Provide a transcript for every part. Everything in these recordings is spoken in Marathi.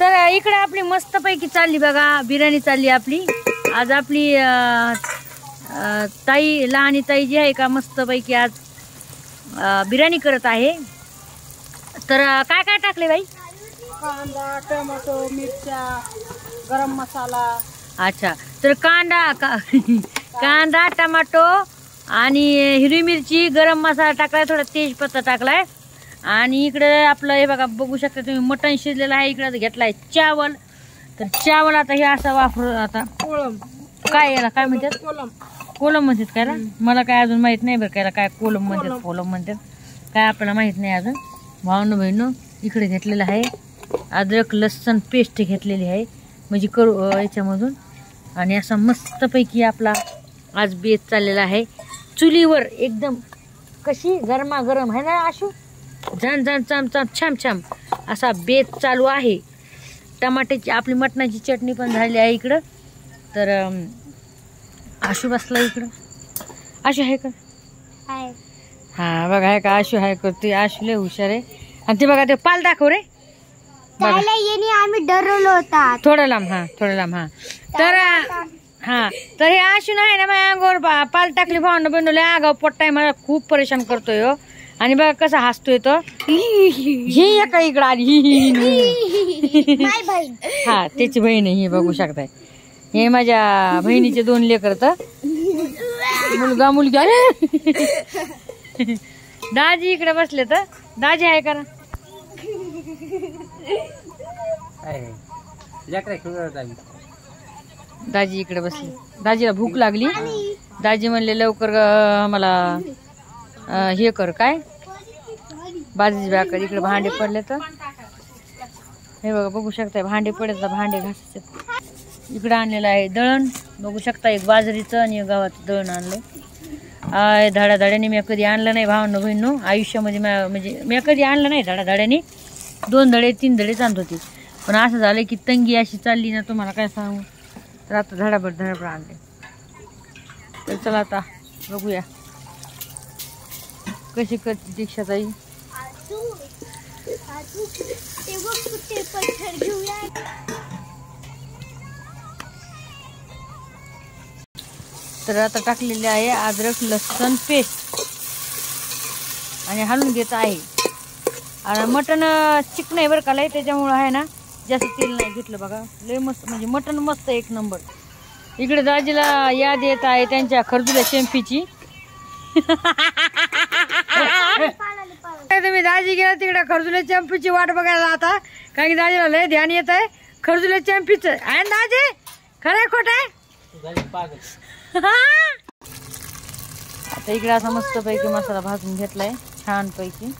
तर इकडे आपली मस्तपैकी चालली बघा बिर्याणी चालली आपली. आज आपली ताई लहानी ताई जी आहे का मस्तपैकी आज बिर्याणी करत आहे. तर काय काय टाकले बाई? कांदा, टोमॅटो, मिरच्या, गरम मसाला. अच्छा, तर कांदा टमाटो आणि हिरवी मिरची, गरम मसाला टाकलाय, थोडा तेजपत्ता टाकलाय. आणि इकडे आपलं हे बघा बघू शकता तुम्ही मटण शिजलेलं आहे. इकडे घेतलाय चावल. तर चावल आता हे असं वापरू. आता कोलम काय याला काय म्हणतात? कोलम कोलम म्हणतात काय? मला काय अजून माहित नाही बरं काय काय कोलम म्हणतात कोलम म्हणतात काय आपल्याला माहित नाही अजून. भावनो बहिणो इकडे घेतलेलं आहे अद्रक लसण पेस्ट घेतलेली आहे म्हणजे करू याच्यामधून. आणि असा मस्तपैकी आपला आज बेत चाललेला आहे चुलीवर एकदम. कशी गरमागरम आहे ना आशू? झण झण चम चम छाम छाम असा बेत चालू आहे. टमाट्याची आपली मटणाची चटणी पण झाली आहे इकडं. तर आशू बसला इकडं. आशू आहे का? हा बघा आहे का आशू आहे का? ते आशू लय हुशार आहे. आणि ते बघा ते पाल दाखव रे. आम्ही डरलो होता. थोडं लांब. हा थोडं लांब. हा तर हा तर हे आशू नाही ना माझ्या अंगावर पाल टाकली. भावना बनवले आगाव पोट्टाय मला खूप परेशान करतोय हो. आणि बघा कसा हसतोय तो. ही एका इकडं आली. हा त्याची बहीण ही बघू शकताय. हे माझ्या बहिणीचे 2 लेकर. तर मुलगा मुलगी अरे दाजी इकडे बसले. तर दाजी आहे का? दाजी इकडे बसले. दाजीला भूक लागली. दाजी म्हणले लवकर मला हे कर काय बाजरीची भाकर. इकडे भांडे पडले. तर हे बघा बघू शकताय भांडे पडले. तर भांडे घासायचे. इकडे आणलेलं आहे दळण बघू शकता. एक बाजरीचं आणि एक गव्हाचं दळण आणलंय. धडाधड्याने मी कधी आणलं नाही भावनो बहिणो आयुष्यामध्ये. म्हणजे मी कधी आणलं नाही धडाधड्याने. 2 धडे 3 धडेच आणत होती. पण असं झालं की तंगी अशी चालली ना तुम्हाला काय सांगू. तर आता धडाभड आणले. तर चला आता बघूया कशी करते दीक्षाताई. तर आता टाकलेले आहे अद्रक लसण पेस्ट आणि हलवून घेत आहे. आणि मटण चिकन आहे बरं का लय त्याच्यामुळं आहे ना जास्त तेल नाही घेतलं बघा. लय मस्त म्हणजे मटण मस्त 1 नंबर. इकडे दाजीला याद येत आहे त्यांच्या खरजुल्या चॅम्पीची. तुम्ही दाजी गेला तिकडे खरजुल्या चॅम्पीची वाट बघायला आता. कारण की दाजीला लय ध्यान येत आहे खरजुल्या चॅम्पीच. आहे दाजी खरंय खोट आहे? आता इकडे असा मस्त पैकी मसाला भाजून घेतलाय छान पैकी.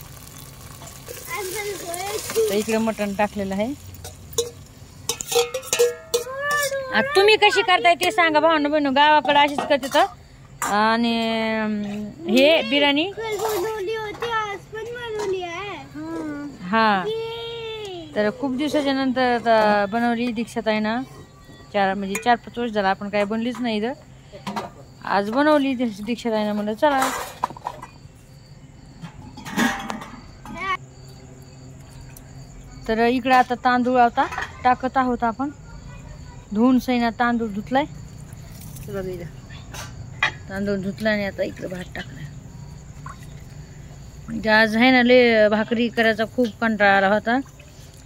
तर इकडे मटण टाकलेलं आहे. तुम्ही कशी करताय ते सांगा भावना बहिण. गावाकडे अशीच करते. तर आणि हे बिर्याणी हा तर खूप दिवसाच्या नंतर बनवली दीक्षात आहे ना. 4-5 वर्ष झाला आपण काय बनलीच नाही. इथं आज बनवली दीक्षात आहे ना म्हणलं चला. तर इकडे आता तांदूळ आता टाकत आहोत आपण. धुवून सैना तांदूळ धुतलाय. तांदूळ धुतला आणि आता इकडे भात टाकलाय. म्हणजे आज आहे ना लय भाकरी करायचा खूप कंटाळा आला होता.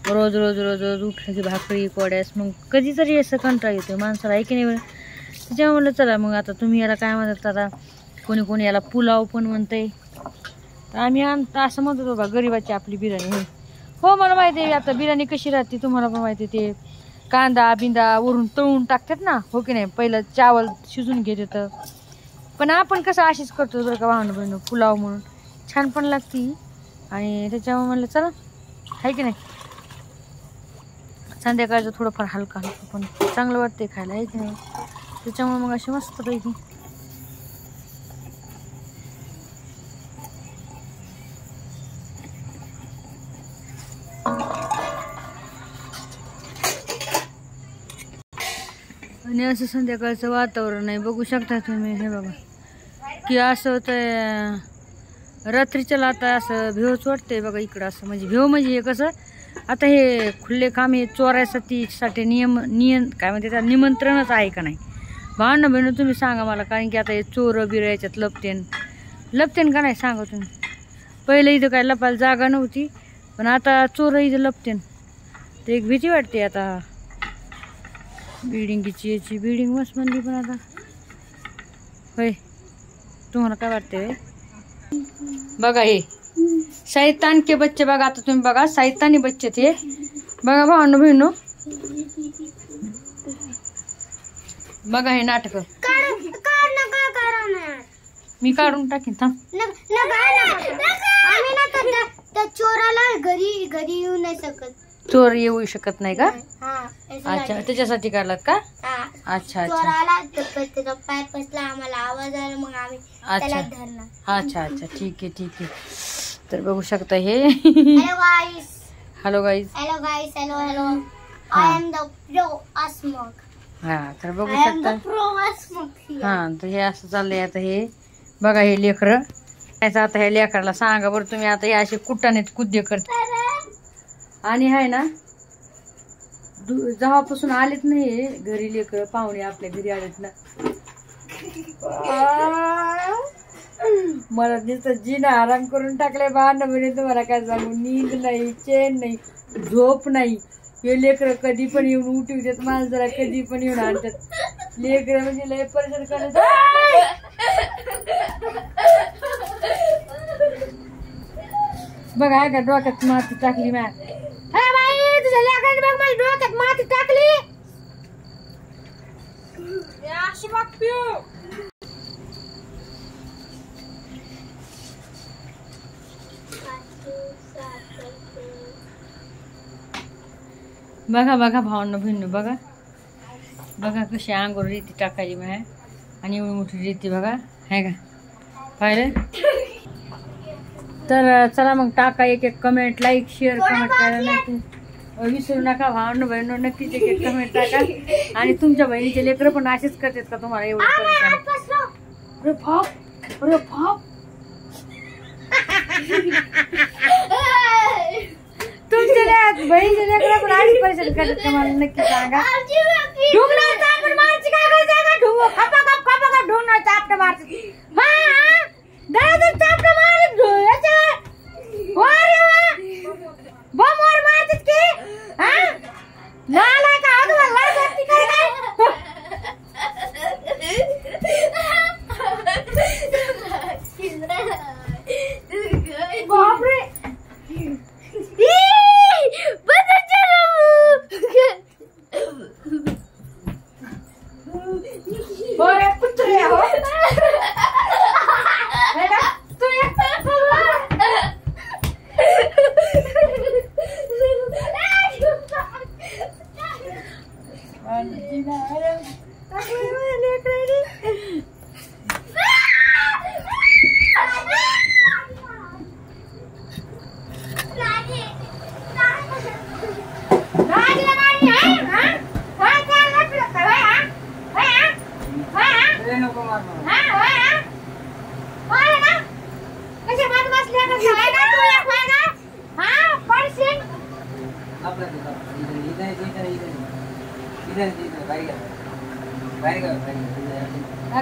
रोज रोज रोज रोज उठलं की भाकरी कोड्यास मग कधीतरी असं कंटाळा येतो माणसाला आहे की नाही. त्याच्यामुळे म्हणलं चला मग आता तुम्ही याला काय म्हणतात आता कोणी कोणी याला पुलाव पण म्हणते. तर आम्ही असं म्हणतो बाबा गरीबाची आपली बिर्याणी. हो मला माहिती आहे. आता बिर्याणी कशी राहते तुम्हाला पण माहिती आहे. ते कांदा बिंदा वरून तळून टाकतात ना हो की नाही. पहिलं चावल शिजून घेत येतं. पण आपण कसं अशीच करतो बरं का भावना बहिण. पुलाव म्हणून छान पण लागते. आणि त्याच्यामुळे म्हणलं चला आहे की नाही संध्याकाळचं थोडंफार हलका हलकं पण चांगलं वाटते खायला आहे की नाही. त्याच्यामुळे मग अशी मस्त पैकी आणि असं संध्याकाळचं वातावरण आहे बघू शकता तुम्ही. हे बघा की असं होतं रात्रीच्या आता असं भेवच वाटतंय बघा इकडं. असं म्हणजे भेव म्हणजे हे कसं आता हे खुले काम हे चोरायसाठी काय म्हणते त्या निमंत्रणच आहे का नाही? भावना बहिण तुम्ही सांगा मला, कारण की आता हे चोर बिर याच्यात लपतेन का नाही सांगा तुम्ही. पहिलं इथं काय लपायला जागा नव्हती, पण आता चोर इथं लपतेन, तर एक भीती वाटते. आता बिल्डिंगची याची बिल्डिंग मस्त म्हणली, पण आता होय तुम्हाला काय वाटते? बघा हे शैतान के बच्चे बघा, आता तुम्ही बघा शैतानी बच्चे ते बघा भावना बहिणो, बघा हे नाटक. मी काढून टाकीन थांब. चोराला घरी येऊ नाही शकत. चोर येऊ शकत नाही का? अच्छा त्याच्यासाठी काढलात का? अच्छा अच्छा चोराला त्याचा पाय पसला, आम्हाला आवाज आला, मग आम्ही त्याला धरला. अच्छा अच्छा ठीक आहे. तर बघू शकता हे. Hello guys. I am the pro Asmaka. हा तर बघू शकता. हा तर हे असं चाललंय आता. हे बघा हे लेकरं, आता ह्या लेकराला सांगा बरं तुम्ही, आता हे असे कुट्टानेच कुद्दे करते. आणि आहे ना, जेव्हापासून आलेत नाही घरी लेकर पाहुणे आपल्या घरी आलेत ना, मला नुसतं जीना आराम करून टाकलाय. भांडण म्हणे तुम्हाला काय सांगू, नींद नाही, चैन नाही, झोप नाही. हे लेकर कधी पण येऊन उठवतात माणसाला, कधी पण येऊन आणतात. लेकर म्हणजे लय परेशान करत. बघा आहे का डोक्यात माती टाकली मॅ, तुझ्या लेकराने बघ माझ्या डोक्यात माती टाकली. बघा भावना बहिण, बघा कशी अंगोर रीती टाकायची मॅ, आणि एवढी मोठी रीती बघा आहे का, पाहिलं? तर चला मग टाका एक कमेंट, लाईक शेअर कमेंट करायला विसरू नका. भावना बहिण नक्कीच एक कमेंट टाका. आणि तुमच्या बहिणीचे लेकरं पण असेच करतात का तुम्हाला एवढं? अरे बाप तुमच्या बहिणीचे लेकरं पण अशीच परेशान करतात का मला नक्की सांगा.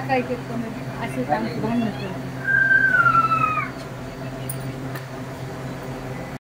काय